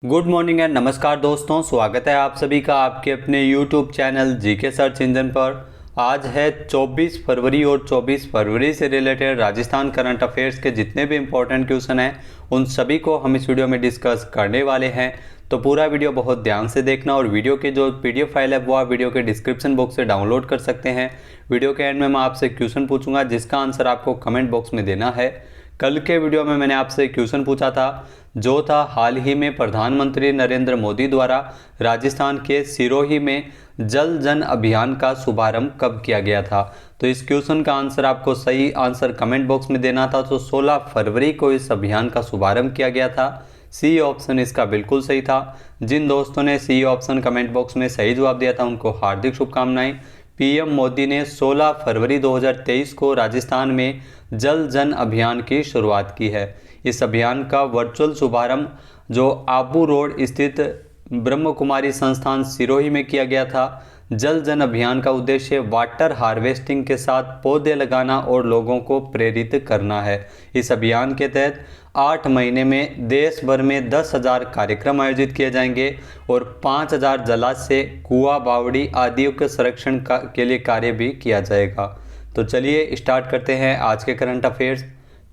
Good morning and नमस्कार दोस्तों, स्वागत है आप सभी का आपके अपने YouTube channel GK search engine पर। आज है 24 फरवरी और 24 फरवरी से रिलेटेड राजस्थान करंट अफेयर्स के जितने भी इम्पोर्टेंट क्वेश्चन हैं उन सभी को हम इस वीडियो में डिस्कस करने वाले हैं। तो पूरा वीडियो बहुत ध्यान से देखना और वीडियो की जो PDF फाइल है वो आप वीडियो के डिस्क्रिप्शन बॉक्स से डाउनलोड कर सकते हैं। वीडियो के एंड में मैं आपसे क्वेश्चन पूछूंगा जिसका आंसर आपको कमेंट बॉक्स में देना है। कल के वीडियो में मैंने आपसे क्वेश्चन पूछा था जो था हाल ही में प्रधानमंत्री नरेंद्र मोदी द्वारा राजस्थान के सिरोही में जल जन अभियान का शुभारंभ कब किया गया था। तो इस क्वेश्चन का आंसर आपको सही आंसर कमेंट बॉक्स में देना था। तो 16 फरवरी को इस अभियान का शुभारंभ किया गया था। सी ऑप्शन इसका बिल्कुल सही था। जिन दोस्तों ने सी ऑप्शन कमेंट बॉक्स में सही जवाब दिया था उनको हार्दिक शुभकामनाएं। पीएम मोदी ने 16 फरवरी 2023 को राजस्थान में जल जन अभियान की शुरुआत की है। इस अभियान का वर्चुअल शुभारंभ जो आबू रोड स्थित ब्रह्म कुमारी संस्थान सिरोही में किया गया था। जल जन अभियान का उद्देश्य वाटर हार्वेस्टिंग के साथ पौधे लगाना और लोगों को प्रेरित करना है। इस अभियान के तहत 8 महीने में देश भर में 10,000 कार्यक्रम आयोजित किए जाएंगे और 5,000 जलाशय, कुआं, बावड़ी आदि के संरक्षण के लिए कार्य भी किया जाएगा। तो चलिए स्टार्ट करते हैं आज के करंट अफेयर्स।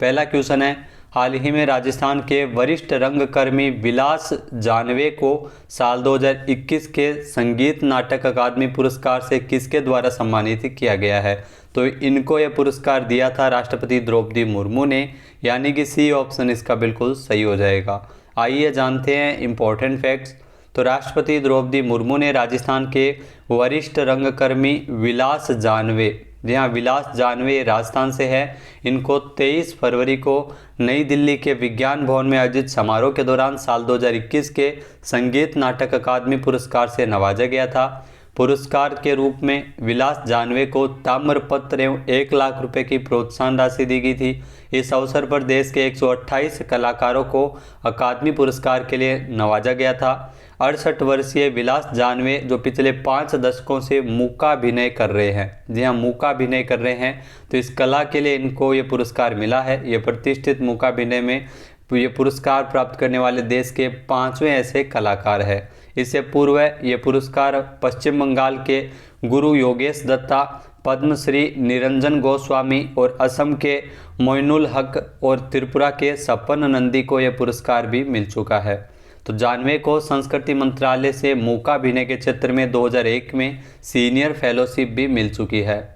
पहला क्वेश्चन है, हाल ही में राजस्थान के वरिष्ठ रंगकर्मी विलास जानवे को साल 2021 के संगीत नाटक अकादमी पुरस्कार से किसके द्वारा सम्मानित किया गया है। तो इनको यह पुरस्कार दिया था राष्ट्रपति द्रौपदी मुर्मू ने, यानी कि सी ऑप्शन इसका बिल्कुल सही हो जाएगा। आइए जानते हैं इम्पोर्टेंट फैक्ट्स। तो राष्ट्रपति द्रौपदी मुर्मू ने राजस्थान के वरिष्ठ रंगकर्मी विलास जानवे, जी हाँ विलास जानवे राजस्थान से है, इनको 23 फरवरी को नई दिल्ली के विज्ञान भवन में आयोजित समारोह के दौरान साल 2021 के संगीत नाटक अकादमी पुरस्कार से नवाजा गया था। पुरस्कार के रूप में विलास जानवे को ताम्रपत्र एवं 1 लाख रुपए की प्रोत्साहन राशि दी गई थी। इस अवसर पर देश के 128 कलाकारों को अकादमी पुरस्कार के लिए नवाजा गया था। 68 वर्षीय विलास जानवे जो पिछले 5 दशकों से मूकाभिनय कर रहे हैं, जी हाँ मूकाभिनय कर रहे हैं, तो इस कला के लिए इनको ये पुरस्कार मिला है। ये प्रतिष्ठित मूकाभिनय में ये पुरस्कार प्राप्त करने वाले देश के 5वें ऐसे कलाकार हैं। इससे पूर्व ये पुरस्कार पश्चिम बंगाल के गुरु योगेश दत्ता, पद्मश्री निरंजन गोस्वामी और असम के मोइनुल हक और त्रिपुरा के सपन नंदी को यह पुरस्कार भी मिल चुका है। तो जानवे को संस्कृति मंत्रालय से मूकाभिनय के क्षेत्र में 2001 में सीनियर फेलोशिप भी मिल चुकी है।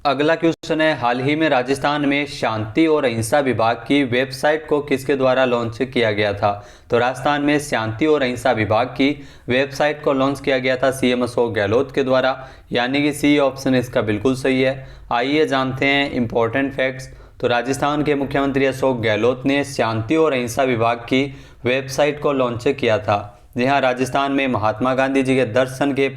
अगला क्वेश्चन है, हाल ही में राजस्थान में शांति और अहिंसा विभाग की वेबसाइट को किसके द्वारा लॉन्च किया गया था। तो राजस्थान में शांति और अहिंसा विभाग की वेबसाइट को लॉन्च किया गया था सीएम अशोक गहलोत के द्वारा, यानी कि सी ऑप्शन इसका बिल्कुल सही है। आइए जानते हैं इम्पोर्टेंट फैक्ट्स। तो राजस्थान के मुख्यमंत्री अशोक गहलोत ने शांति और अहिंसा विभाग की वेबसाइट को लॉन्च किया था। जी हाँ, राजस्थान में महात्मा गांधी जी के दर्शन के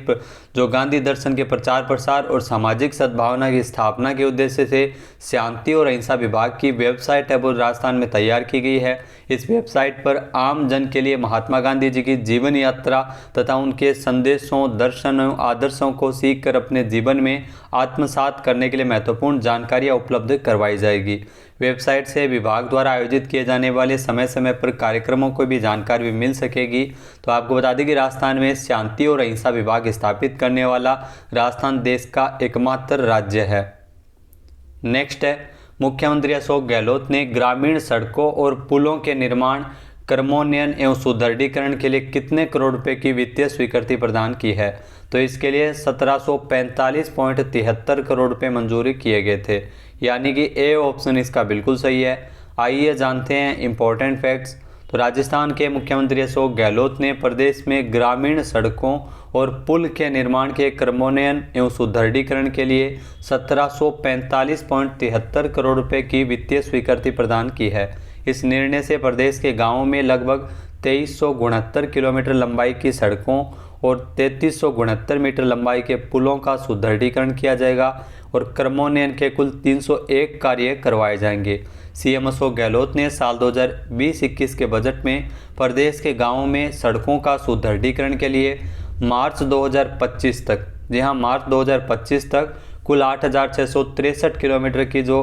जो गांधी दर्शन के प्रचार प्रसार और सामाजिक सद्भावना की स्थापना के उद्देश्य से शांति और अहिंसा विभाग की वेबसाइट है वो राजस्थान में तैयार की गई है। इस वेबसाइट पर आम जन के लिए महात्मा गांधी जी की जीवन यात्रा तथा उनके संदेशों, दर्शनों, आदर्शों को सीख कर अपने जीवन में आत्मसात करने के लिए महत्वपूर्ण जानकारियाँ उपलब्ध करवाई जाएगी। वेबसाइट से विभाग द्वारा आयोजित किए जाने वाले समय समय पर कार्यक्रमों को भी जानकारी भी मिल सकेगी। तो आपको बता दें कि राजस्थान में शांति और अहिंसा विभाग स्थापित करने वाला राजस्थान देश का एकमात्र राज्य है। नेक्स्ट है, मुख्यमंत्री अशोक गहलोत ने ग्रामीण सड़कों और पुलों के निर्माण, क्रमोन्नयन एवं सुदृढ़ीकरण के लिए कितने करोड़ रुपए की वित्तीय स्वीकृति प्रदान की है। तो इसके लिए 1745.73 करोड़ रुपए मंजूरी किए गए थे, यानी कि ए ऑप्शन इसका बिल्कुल सही है। आइए जानते हैं इम्पोर्टेंट फैक्ट्स। तो राजस्थान के मुख्यमंत्री अशोक गहलोत ने प्रदेश में ग्रामीण सड़कों और पुल के निर्माण के क्रमोन्नयन एवं सुदृढ़ीकरण के लिए 1745.73 करोड़ रुपए की वित्तीय स्वीकृति प्रदान की है। इस निर्णय से प्रदेश के गांवों में लगभग 2369 किलोमीटर लंबाई की सड़कों और 3369 मीटर लंबाई के पुलों का सुदृढ़ीकरण किया जाएगा और क्रमोन्नयन के कुल 301 कार्य करवाए जाएंगे। सीएम अशोक गहलोत ने साल 2020-21 के बजट में प्रदेश के गांवों में सड़कों का सुदृढ़ीकरण के लिए मार्च 2025 तक, जी हाँ मार्च 2025 तक कुल 8,663 किलोमीटर की जो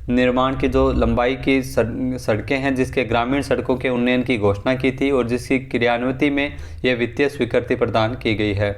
निर्माण की जो लंबाई की सड़कें हैं, जिसके ग्रामीण सड़कों के उन्नयन की घोषणा की थी और जिसकी क्रियान्विति में यह वित्तीय स्वीकृति प्रदान की गई है।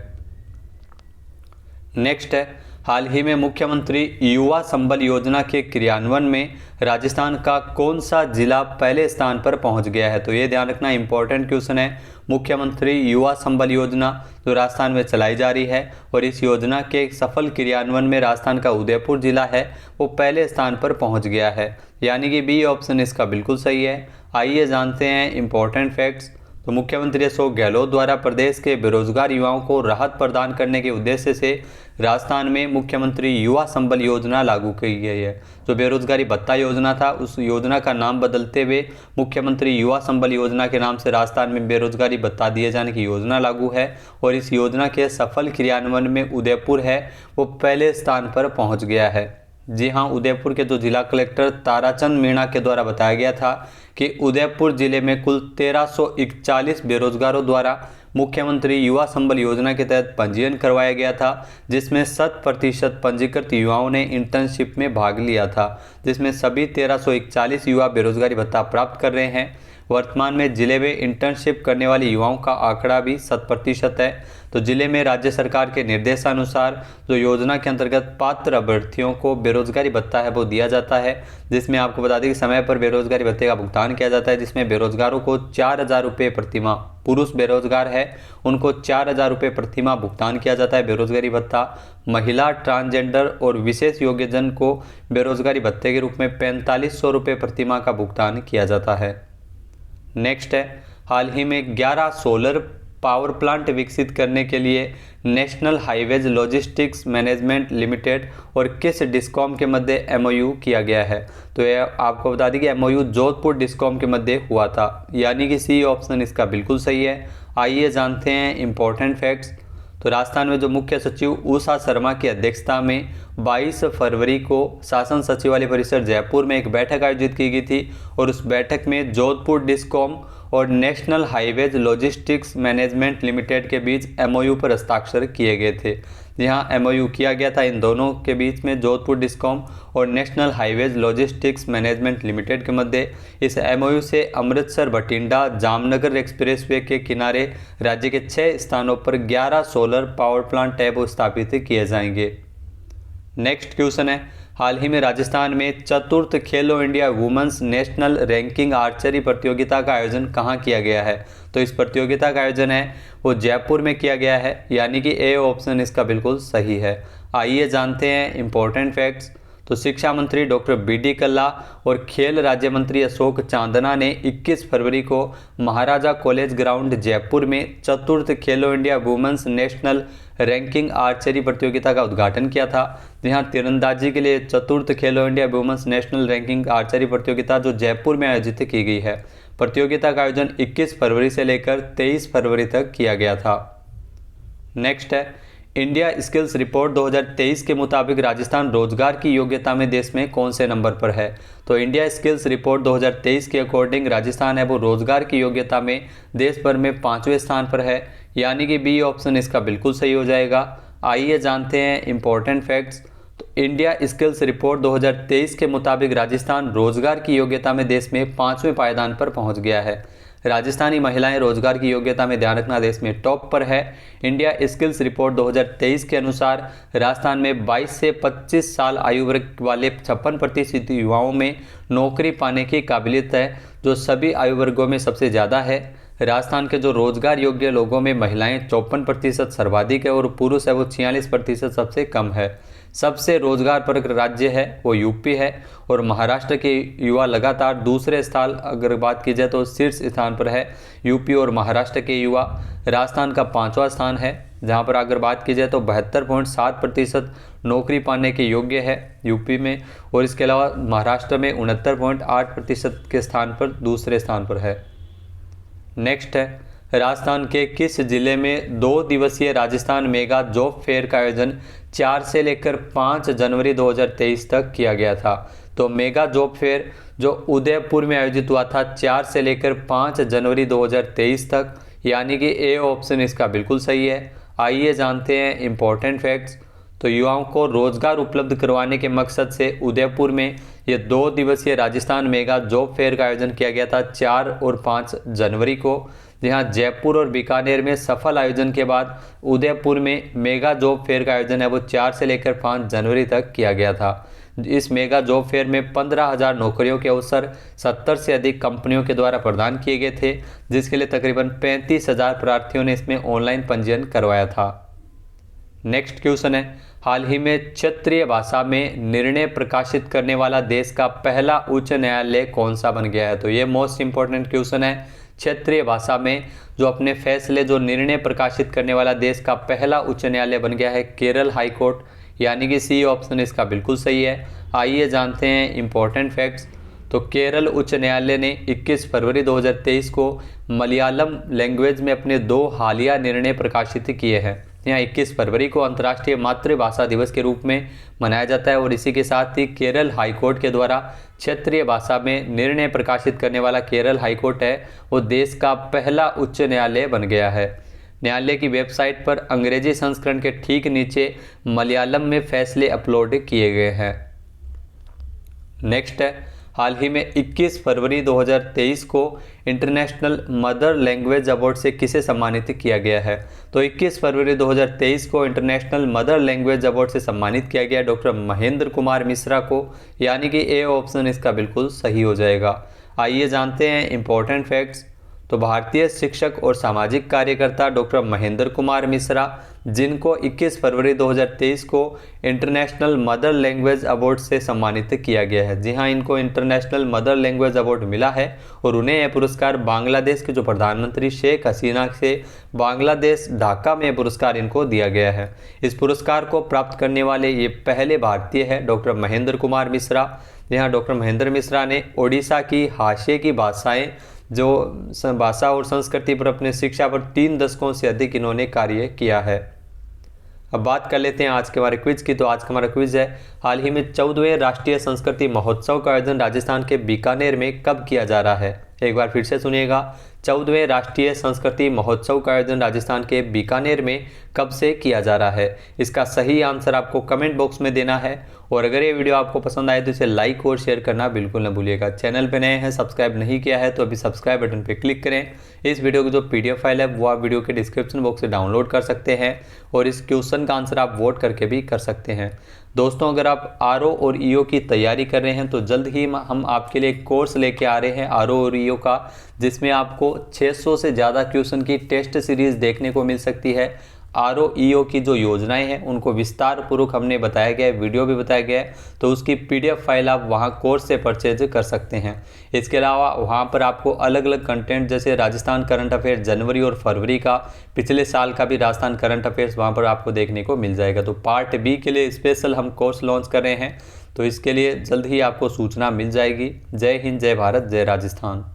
नेक्स्ट है, हाल ही में मुख्यमंत्री युवा संबल योजना के क्रियान्वयन में राजस्थान का कौन सा जिला पहले स्थान पर पहुंच गया है? तो ये ध्यान रखना, इंपॉर्टेंट क्वेश्चन है। मुख्यमंत्री युवा संबल योजना जो राजस्थान में चलाई जा रही है और इस योजना के सफल क्रियान्वयन में राजस्थान का उदयपुर जिला है वो पहले स्थान पर पहुंच गया है, यानी कि बी ऑप्शन इसका बिल्कुल सही है। आइए जानते हैं इंपॉर्टेंट फैक्ट्स। तो मुख्यमंत्री अशोक गहलोत द्वारा प्रदेश के बेरोजगार युवाओं को राहत प्रदान करने के उद्देश्य से राजस्थान में मुख्यमंत्री युवा संबल योजना लागू की गई है। जो बेरोजगारी भत्ता योजना था उस योजना का नाम बदलते हुए मुख्यमंत्री युवा संबल योजना के नाम से राजस्थान में बेरोजगारी भत्ता दिए जाने की योजना लागू है और इस योजना के सफल क्रियान्वयन में उदयपुर है वो पहले स्थान पर पहुँच गया है। जी हाँ, उदयपुर के जो जिला कलेक्टर ताराचंद मीणा के द्वारा बताया गया था कि उदयपुर जिले में कुल 1341 बेरोजगारों द्वारा मुख्यमंत्री युवा संबल योजना के तहत पंजीयन करवाया गया था, जिसमें 100% पंजीकृत युवाओं ने इंटर्नशिप में भाग लिया था, जिसमें सभी 1341 युवा बेरोजगारी भत्ता प्राप्त कर रहे हैं। वर्तमान में जिले में इंटर्नशिप करने वाले युवाओं का आंकड़ा भी 100% है। तो जिले में राज्य सरकार के निर्देशानुसार जो योजना के अंतर्गत पात्र अभ्यर्थियों को बेरोजगारी भत्ता है वो दिया जाता है, जिसमें आपको बता दें कि समय पर बेरोजगारी भत्ते का भुगतान किया जाता है, जिसमें बेरोजगारों को 4,000 रुपये प्रतिमाह, पुरुष बेरोजगार है उनको 4,000 रुपये प्रतिमाह भुगतान किया जाता है बेरोजगारी भत्ता। महिला, ट्रांसजेंडर और विशेष योग्यजन को बेरोजगारी भत्ते के रूप में 4500 रुपये प्रतिमाह का भुगतान किया जाता है। नेक्स्ट है, हाल ही में 11 सोलर पावर प्लांट विकसित करने के लिए national highways logistics management limited और किस डिस्कॉम के मध्य एमओयू किया गया है? तो यह आपको बता दें कि एमओयू जोधपुर डिस्कॉम के मध्य हुआ था, यानी कि सी ऑप्शन इसका बिल्कुल सही है। आइए जानते हैं इंपॉर्टेंट फैक्ट्स। तो राजस्थान में जो मुख्य सचिव उषा शर्मा की अध्यक्षता में 22 फरवरी को शासन सचिवालय परिसर जयपुर में एक बैठक आयोजित की गई थी और उस बैठक में जोधपुर डिस्कॉम और national highways logistics management limited के बीच एमओयू पर हस्ताक्षर किए गए थे। यहाँ एमओयू किया गया था इन दोनों के बीच में, जोधपुर डिस्कॉम और national highways logistics management limited के मध्य। इस एमओयू से अमृतसर बठिंडा जामनगर एक्सप्रेसवे के किनारे राज्य के 6 स्थानों पर 11 सोलर पावर प्लांट है वो स्थापित किए जाएंगे। नेक्स्ट क्वेश्चन है, हाल ही में राजस्थान में चतुर्थ Khelo India women's national ranking archery प्रतियोगिता का आयोजन कहाँ किया गया है? तो इस प्रतियोगिता का आयोजन है वो जयपुर में किया गया है, यानी कि ए ऑप्शन इसका बिल्कुल सही है। आइए जानते हैं इंपॉर्टेंट फैक्ट्स। तो शिक्षा मंत्री डॉक्टर बी.डी. कल्ला और खेल राज्य मंत्री अशोक चांदना ने 21 फरवरी को महाराजा कॉलेज ग्राउंड जयपुर में चतुर्थ Khelo India women's national ranking archery प्रतियोगिता का उद्घाटन किया था। यहाँ तीरंदाजी के लिए चतुर्थ Khelo India women's national ranking archery प्रतियोगिता जो जयपुर में आयोजित की गई है। प्रतियोगिता का आयोजन 21 फरवरी से लेकर 23 फरवरी तक किया गया था। नेक्स्ट है, इंडिया स्किल्स रिपोर्ट 2023 के मुताबिक राजस्थान रोजगार की योग्यता में देश में कौन से नंबर पर है? तो इंडिया स्किल्स रिपोर्ट 2023 के अकॉर्डिंग राजस्थान है वो रोजगार की योग्यता में देश भर में 5वें स्थान पर है, यानी कि बी ऑप्शन इसका बिल्कुल सही हो जाएगा। आइए जानते हैं इंपॉर्टेंट फैक्ट्स। तो इंडिया स्किल्स रिपोर्ट 2023 के मुताबिक राजस्थान रोजगार की योग्यता में देश में 5वें पायदान पर पहुंच गया है। राजस्थानी महिलाएं रोजगार की योग्यता में ध्यान रखना देश में टॉप पर है। इंडिया स्किल्स रिपोर्ट 2023 के अनुसार राजस्थान में 22 से 25 साल आयु वर्ग वाले 56% युवाओं में नौकरी पाने की काबिलियत है, जो सभी आयु वर्गों में सबसे ज़्यादा है। राजस्थान के जो रोजगार योग्य लोगों में महिलाएं 54% सर्वाधिक है और पुरुष है वो 46% सबसे कम है। सबसे रोजगार परक राज्य है वो यूपी है और महाराष्ट्र के युवा लगातार दूसरे स्थान, अगर बात की जाए तो शीर्ष स्थान पर है यूपी और महाराष्ट्र के युवा। राजस्थान का 5वां स्थान है, जहां पर अगर बात की जाए तो 72.7% नौकरी पाने के योग्य है यूपी में, और इसके अलावा महाराष्ट्र में 69.8% के स्थान पर दूसरे स्थान पर है। नेक्स्ट है, राजस्थान के किस जिले में 2 दिवसीय राजस्थान मेगा जॉब फेयर का आयोजन 4 से लेकर 5 जनवरी 2023 तक किया गया था? तो मेगा जॉब फेयर जो उदयपुर में आयोजित हुआ था 4 से लेकर 5 जनवरी 2023 तक, यानी कि ए ऑप्शन इसका बिल्कुल सही है। आइए जानते हैं इंपॉर्टेंट फैक्ट्स। तो युवाओं को रोजगार उपलब्ध करवाने के मकसद से उदयपुर में ये 2 दिवसीय राजस्थान मेगा जॉब फेयर का आयोजन किया गया था 4 और 5 जनवरी को। जहां जयपुर और बीकानेर में सफल आयोजन के बाद उदयपुर में मेगा जॉब फेयर का आयोजन है वो 4 से लेकर 5 जनवरी तक किया गया था। इस मेगा जॉब फेयर में 15,000 नौकरियों के अवसर 70 से अधिक कंपनियों के द्वारा प्रदान किए गए थे, जिसके लिए तकरीबन 35,000 प्रार्थियों ने इसमें ऑनलाइन पंजीयन करवाया था। नेक्स्ट क्वेश्चन है, हाल ही में क्षेत्रीय भाषा में निर्णय प्रकाशित करने वाला देश का पहला उच्च न्यायालय कौन सा बन गया है? तो ये मोस्ट इंपॉर्टेंट क्वेश्चन है। क्षेत्रीय भाषा में जो अपने फैसले जो निर्णय प्रकाशित करने वाला देश का पहला उच्च न्यायालय बन गया है केरल हाई कोर्ट, यानी कि सी ऑप्शन इसका बिल्कुल सही है। आइए जानते हैं इंपॉर्टेंट फैक्ट्स। तो केरल उच्च न्यायालय ने 21 फरवरी 2023 को मलयालम लैंग्वेज में अपने 2 हालिया निर्णय प्रकाशित किए हैं। यहाँ 21 फरवरी को अंतर्राष्ट्रीय मातृभाषा दिवस के रूप में मनाया जाता है और इसी के साथ ही केरल हाईकोर्ट के द्वारा क्षेत्रीय भाषा में निर्णय प्रकाशित करने वाला केरल हाईकोर्ट है वो देश का पहला उच्च न्यायालय बन गया है। न्यायालय की वेबसाइट पर अंग्रेजी संस्करण के ठीक नीचे मलयालम में फैसले अपलोड किए गए हैं। नेक्स्ट है, हाल ही में 21 फरवरी 2023 को इंटरनेशनल मदर लैंग्वेज अवार्ड से किसे सम्मानित किया गया है? तो 21 फरवरी 2023 को इंटरनेशनल मदर लैंग्वेज अवार्ड से सम्मानित किया गया डॉक्टर महेंद्र कुमार मिश्रा को, यानी कि ए ऑप्शन इसका बिल्कुल सही हो जाएगा। आइए जानते हैं इंपॉर्टेंट फैक्ट्स। तो भारतीय शिक्षक और सामाजिक कार्यकर्ता डॉक्टर महेंद्र कुमार मिश्रा, जिनको 21 फरवरी 2023 को इंटरनेशनल मदर लैंग्वेज अवार्ड से सम्मानित किया गया है। जी हाँ, इनको इंटरनेशनल मदर लैंग्वेज अवार्ड मिला है और उन्हें यह पुरस्कार बांग्लादेश के जो प्रधानमंत्री शेख हसीना से बांग्लादेश ढाका में पुरस्कार इनको दिया गया है। इस पुरस्कार को प्राप्त करने वाले ये पहले भारतीय है डॉक्टर महेंद्र कुमार मिश्रा। यहाँ डॉक्टर महेंद्र मिश्रा ने ओडिशा की हाशिए की भाषाएँ जो भाषा और संस्कृति पर अपने शिक्षा पर 3 दशकों से अधिक इन्होंने कार्य किया है। अब बात कर लेते हैं आज के हमारे क्विज की। तो आज का हमारा क्विज है, हाल ही में 14वें राष्ट्रीय संस्कृति महोत्सव का आयोजन राजस्थान के बीकानेर में कब किया जा रहा है? एक बार फिर से सुनिएगा, 14वें राष्ट्रीय संस्कृति महोत्सव का आयोजन राजस्थान के बीकानेर में कब से किया जा रहा है? इसका सही आंसर आपको कमेंट बॉक्स में देना है और अगर ये वीडियो आपको पसंद आए तो इसे लाइक और शेयर करना बिल्कुल न भूलिएगा। चैनल पे नए हैं, सब्सक्राइब नहीं किया है तो अभी सब्सक्राइब बटन पे क्लिक करें। इस वीडियो की जो PDF फाइल है वो आप वीडियो के डिस्क्रिप्शन बॉक्स से डाउनलोड कर सकते हैं और इस क्वेश्चन का आंसर आप वोट करके भी कर सकते हैं। दोस्तों, अगर आप RO और EO की तैयारी कर रहे हैं तो जल्द ही हम आपके लिए एक कोर्स लेके आ रहे हैं RO और EO का, जिसमें आपको 600 से ज़्यादा क्वेश्चन की टेस्ट सीरीज़ देखने को मिल सकती है। RO EO की जो योजनाएं हैं उनको विस्तार पूर्वक हमने बताया गया है, वीडियो भी बताया गया है, तो उसकी PDF फाइल आप वहां कोर्स से परचेज कर सकते हैं। इसके अलावा वहां पर आपको अलग अलग कंटेंट जैसे राजस्थान करंट अफेयर्स जनवरी और फरवरी का, पिछले साल का भी राजस्थान करंट अफेयर्स वहां पर आपको देखने को मिल जाएगा। तो पार्ट B के लिए स्पेशल हम कोर्स लॉन्च कर रहे हैं, तो इसके लिए जल्द ही आपको सूचना मिल जाएगी। जय हिंद, जय भारत, जय राजस्थान।